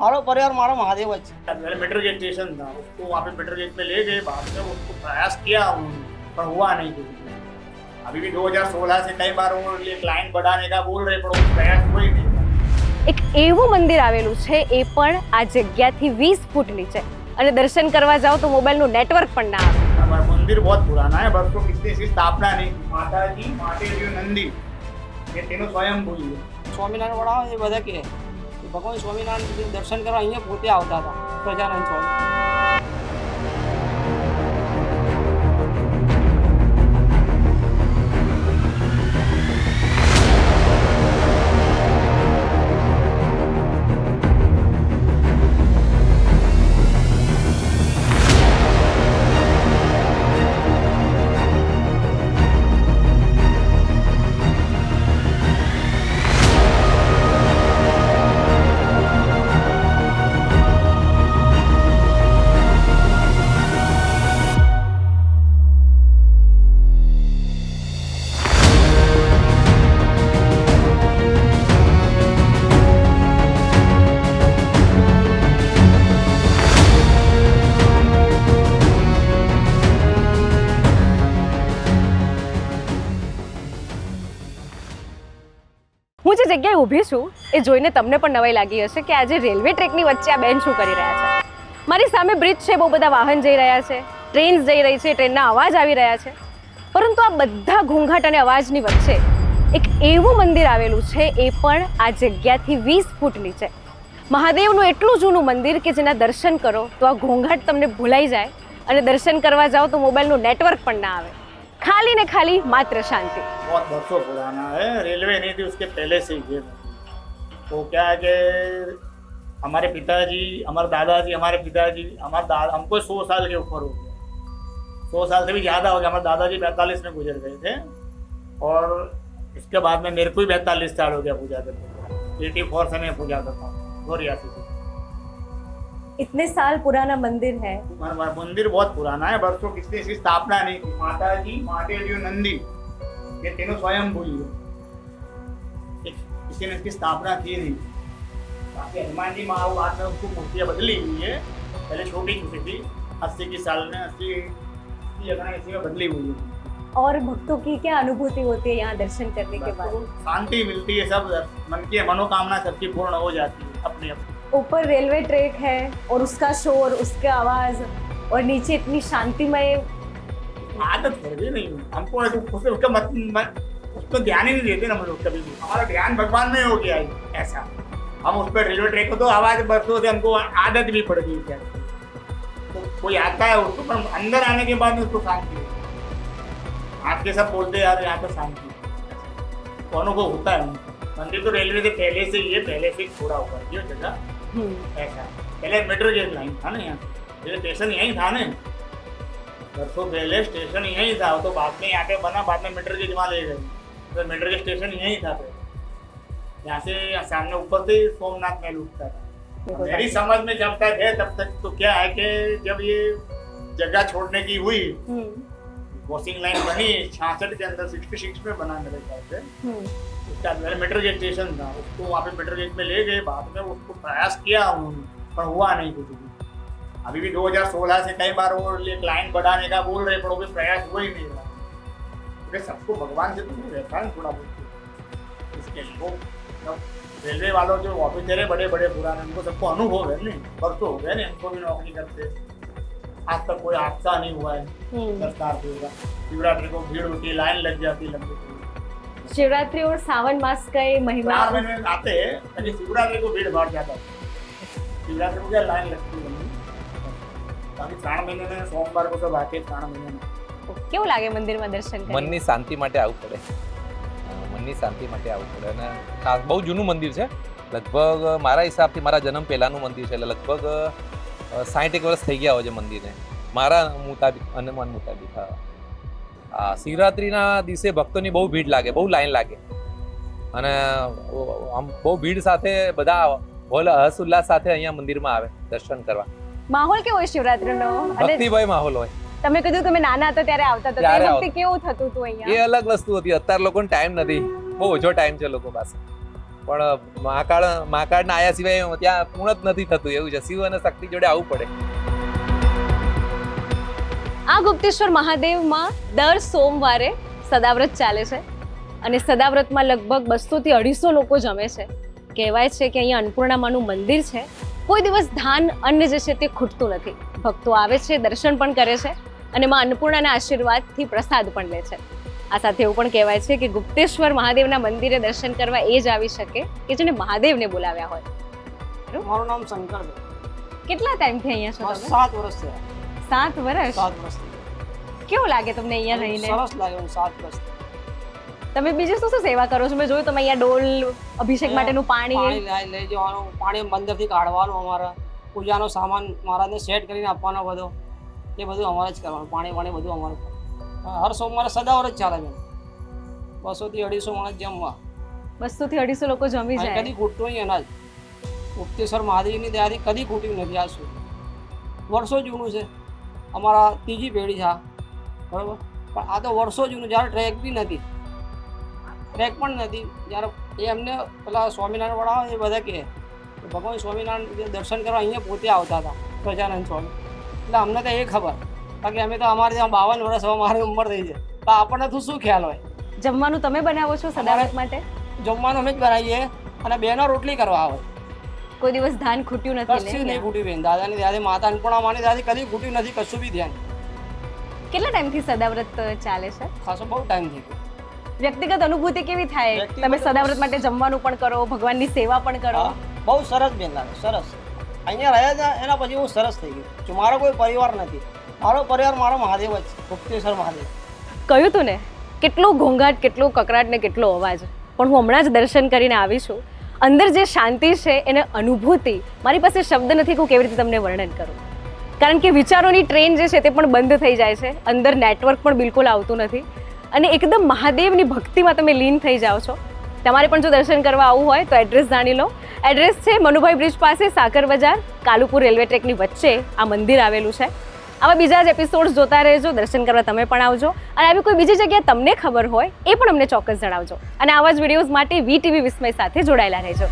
मारो परिवार मारो महादेव है। मेरे मेट्रो गेट स्टेशन था, उसको वहाँ पे मेट्रो गेट पे ले गए, बाद में उसको प्रयास किया पर हुआ नहीं कुछ भी। अभी भी 2016 से कई बार वो लाइन बढ़ाने का बोल रहे, पर वो प्रयास कोई नहीं था। એક એવું મંદિર આવેલું છે એ પણ આ જગ્યાથી 20 ફૂટ નીચે અને દર્શન કરવા જાઓ તો મોબાઈલનું નેટવર્ક પણ ના આવે। हमारा मंदिर बहुत पुराना है, वर्षों कितनी इसकी स्थापना नहीं की। माता जी महादेव नंदी ये तीनों स्वयं भू है। स्वामीनारायण वाला ये બધા કે ભગવાન સ્વામિનારાયણ દર્શન કરવા અહીંયા પોતે આવતા હતા પ્રજાનંદ સ્વામી। હું જે જગ્યાએ ઊભી છું એ જોઈને તમને પણ નવાઈ લાગી હશે કે આજે રેલવે ટ્રેકની વચ્ચે આ બેન શું કરી રહ્યા છે। મારી સામે બ્રિજ છે, બહુ બધા વાહન જઈ રહ્યા છે, ટ્રેન્સ જઈ રહી છે, ટ્રેનના અવાજ આવી રહ્યા છે, પરંતુ આ બધા ઘોંઘાટ અને અવાજની વચ્ચે એક એવું મંદિર આવેલું છે એ પણ આ જગ્યાથી 20 ફૂટ નીચે। મહાદેવનું એટલું જૂનું મંદિર કે જેના દર્શન કરો તો આ ઘોંઘાટ તમને ભૂલાઈ જાય અને દર્શન કરવા જાઓ તો મોબાઈલનું નેટવર્ક પણ ના આવે, खाली ने खाली मात्र शांति। बहुत वर्षों पुराना है, रेलवे नहीं थी उसके पहले से ही है। तो क्या है कि हमारे पिताजी, हमारे दादाजी, हमारे पिताजी, हमको 100 साल के ऊपर हो गया, 100 साल से भी ज़्यादा हो गया। हमारे दादाजी 42 में गुजर गए थे और इसके बाद में मेरे को भी 42 साल हो गया पूजा करते। 84 से मैं पूजा करता हूँ, 84 से। इतने साल पुराना मंदिर है। हमारा मंदिर बहुत पुराना है, वर्षों कितनी इसकी स्थापना नहीं की। माता जी महादेव नंदी ये तीनों स्वयं भू है, किसी ने इसकी स्थापना की नहीं। बाकी हनुमान जी माँ बाद में उसको मूर्तियाँ बदली हुई है, पहले छोटी छोटी थी, 80 की साल में 80 में बदली हुई है। और भक्तों की क्या अनुभूति होती है यहाँ दर्शन करने के बाद? शांति मिलती है, सब मन की मनोकामना सबकी पूर्ण हो जाती है अपनी अपनी। ऊपर रेलवे ट्रैक है और उसका शोर, उसका आवाज और नीचे इतनी शांतिमय। आदत पड़ गई नहीं हमको, उसको ध्यान ही नहीं देते ना हम लोग कभी भी। हमारा ध्यान भगवान में हो गया है ऐसा। हम उस पर रेलवे ट्रैक को तो आवाज बरसों से हमको आदत भी पड़ गई है। तो कोई आता है उसको, पर अंदर आने के बाद में उसको शांति होती है। आज के सब बोलते हैं यार यहाँ पे शांति, तो अनुभव होता है। मंदिर तो रेलवे से पहले से ही है, पहले से ही छोड़ा हुआ है ये जगह ऐसा। पहले मेट्रो गेट लाइन था ना, यहाँ स्टेशन यहीं था ना, वर्षों पहले स्टेशन यहीं था। तो बाद में यहाँ पे बना, बाद में मेट्रो गेट वहाँ ले गए, तो मेट्रो गेट स्टेशन यहीं था पहले। यहाँ से सामने ऊपर से सोमनाथ महल उठता था। मेरी समझ में जब तक है तब तक तो क्या है कि जब ये जगह छोड़ने की हुई, वॉशिंग लाइन बनी 66 के अंदर, 66 में बना मेरे ख्याल से। उसका मेरे मेट्रो गेट स्टेशन था, उसको वहाँ पे मेट्रो गेट में ले गए, बाद में उसको प्रयास किया उन्होंने, पर हुआ नहीं कुछ भी। अभी भी 2016 से कई बार वो लाइन बढ़ाने का बोल रहे, पर वो भी प्रयास हो ही नहीं रहा। क्योंकि सबको भगवान से तो नहीं रहता है थोड़ा बहुत, इसके लिए वो रेलवे वालों जो ऑफिसर है बड़े बड़े पुराने, उनको सबको अनुभव है नहीं, वर्षों हो गए ना उनको भी नौकरी करते, आज तक कोई हादसा नहीं हुआ है। सरकार होगा, शिवरात्रि को भीड़ होती है, लाइन लग जाती है लंबी। शिवरात्रि और सावन मास का ये महिमा 4 महीने आते हैं, लेकिन शिवरात्रि को भीड़ बढ़ जाता है। शिवरात्रि को क्या लाइन लगती है लंबी, बाकी 3 महीने में सोमवार को सब आते हैं। 3 महीने में કેવું લાગે મંદિરમાં દર્શન કરીને? મનની શાંતિ માટે આવવું પડે, મનની શાંતિ માટે આવવું પડે। અને ખાસ બહુ જૂનું મંદિર છે, લગભગ મારા હિસાબથી મારા જન્મ પહેલાંનું મંદિર છે, એટલે લગભગ 60 વર્ષ થઈ ગયા હોય છે મંદિરને, મારા મુતાબિક, અનુમાન મુતાબિક। શિવરાત્રિના દિવસે ભક્તોની બહુ ભીડ લાગે, બહુ લાઈન લાગે, અને આમ બહુ ભીડ સાથે બધા હર્ષ ઉલ્લાસ સાથે અહીંયા મંદિરમાં આવે દર્શન કરવા। માહોલ કેવો હોય શિવરાત્રીનો? અને ભક્તિભાઈ માહોલ હોય। તમે કીધું તમે નાના હતા ત્યારે આવતા હતા, ત્યારે તે વખતે કેવું થતું હતું અહીંયા? એ અલગ વસ્તુ હતી, અત્યારે લોકોને ટાઈમ નથી, બહુ ઓછો ટાઈમ છે લોકો પાસે, પણ મહાકાળના આયા સિવાય ત્યાં પૂર્ણ જ નથી થતું એવું છે. શિવ અને શક્તિ જોડે આવવું પડે. આ ગુપ્તેશ્વર મહાદેવમાં દર સોમવારે સદાવ્રત ચાલે છે અને સદાવ્રતમાં લગભગ 200 થી 250 લોકો જમે છે. કહેવાય છે કે અહીંયા અન્નપૂર્ણામાનું મંદિર છે, કોઈ દિવસ ધાન અન્ન જે છે તે ખૂટતું નથી. ભક્તો આવે છે, દર્શન પણ કરે છે અને માં અન્નપૂર્ણાના આશીર્વાદથી પ્રસાદ પણ લે છે. આ સાથે એવું પણ કહેવાય છે કે ગુપ્તેશ્વર મહાદેવના મંદિરે દર્શન કરવા એ જ આવી શકે કે જેને મહાદેવને બોલાવ્યા હોય. મારું નામ શંકર છે. કેટલા ટાઈમથી અહીંયા છો તમે? 7 વર્ષ થયા. 7 વર્ષ. 7 વર્ષ કેવું લાગે તમને અહીંયા રહીને? સરસ લાગે મને 7 વર્ષ. તમે બીજું શું શું સેવા કરો છો? મેં જોયું તમે અહીંયા ડોલ અભિષેક માટેનું પાણી લઈ જવાનું, પાણી મંદિરથી કાઢવાનું, અમારે પૂજાનો સામાન મહારાજને સેટ કરીને આપવાનો બધો, એ બધું અમારે જ કરવાનું. પાણી બધું અમારે. હર સોમવારે સદાવ્રત ચાલે છે. 200 થી 250 માણસ જમવા. 200 થી 250 લોકો જમી અને જાય. કદી ખૂટતું નહીં અનાજ. ગુપ્તેશ્વર મહાદેવની દયાથી કદી ખૂટ્યું નથી આજ સુધી. વર્ષો જૂનું છે, અમારા 3જી પેઢી છે આ, બરાબર. પણ આ તો વર્ષો જૂનું, જ્યારે ટ્રેક બી નથી, ટ્રેક પણ નથી. જ્યારે એમને પેલા સ્વામિનારાયણ વાળા આવે એ બધા કહે કે ભગવાન સ્વામિનારાયણ દર્શન કરવા અહીંયા પોતે આવતા હતા, સજાનંદ સ્વામી. એટલે અમને તો એ ખબર, બાકી અમે તો અમારે ત્યાં 52 વર્ષ હવે મારી ઉંમર થઈ છે, તો આપણને તો શું ખ્યાલ હોય. જમવાનું તમે બનાવો છો સદાવ્રત માટે? જમવાનું અમે જ બનાવીએ અને બેનો રોટલી કરવા આવે. કોઈ દિવસ ધાન ખૂટ્યું કશું નથી નહીં ને? ખૂટ્યું બેન. દાદાની દયાથી, માતા અન્નપૂર્ણામાની દયાથી કદી ખૂટ્યું નથી કશું બી ધ્યાન. કેટલા ટાઈમથી સદાવ્રત ચાલે છે? ખાસો બહુ ટાઈમ થઈ ગયો. વ્યક્તિગત અનુભૂતિ કેવી થાય? વ્યક્તિગત તમે સદાવ્રત માટે જમવાનું પણ કરો, ભગવાનની સેવા પણ કરો. હા, બહુ સરસ બેન લાગે, સરસ. અહીંયા રહ્યા હતા એના પછી હું સરસ થઈ ગયું છું. મારો કોઈ પરિવાર નથી, મારો પરિવાર મારો મહાદેવ જ છે, ગુપ્તેશ્વર મહાદેવ. કહ્યું તું ને, કેટલો ઘોંઘાટ, કેટલો કકરાટ ને કેટલો અવાજ, પણ હું હમણાં જ દર્શન કરીને આવી છું. અંદર જે શાંતિ છે એને અનુભૂતિ મારી પાસે શબ્દ નથી કે હું કેવી રીતે તમને વર્ણન કરું. કારણ કે વિચારોની ટ્રેન જે છે તે પણ બંધ થઈ જાય છે, અંદર નેટવર્ક પણ બિલકુલ આવતું નથી અને એકદમ મહાદેવની ભક્તિમાં તમે લીન થઈ જાઓ છો. તમારે પણ જો દર્શન કરવા આવવું હોય તો એડ્રેસ જાણી લો. એડ્રેસ છે મનુભાઈ બ્રિજ પાસે, સાકર બજાર, કાલુપુર રેલવે ટ્રેકની વચ્ચે આ મંદિર આવેલું છે. આવા બીજા જ એપિસોડ્સ જોતા રહેજો, દર્શન કરવા તમે પણ આવજો અને આવી કોઈ બીજી જગ્યા તમને ખબર હોય એ પણ અમને ચોક્કસ જણાવજો. અને આવા જ વિડીયોઝ માટે વીટીવી વિસ્મય સાથે જોડાયેલા રહેજો.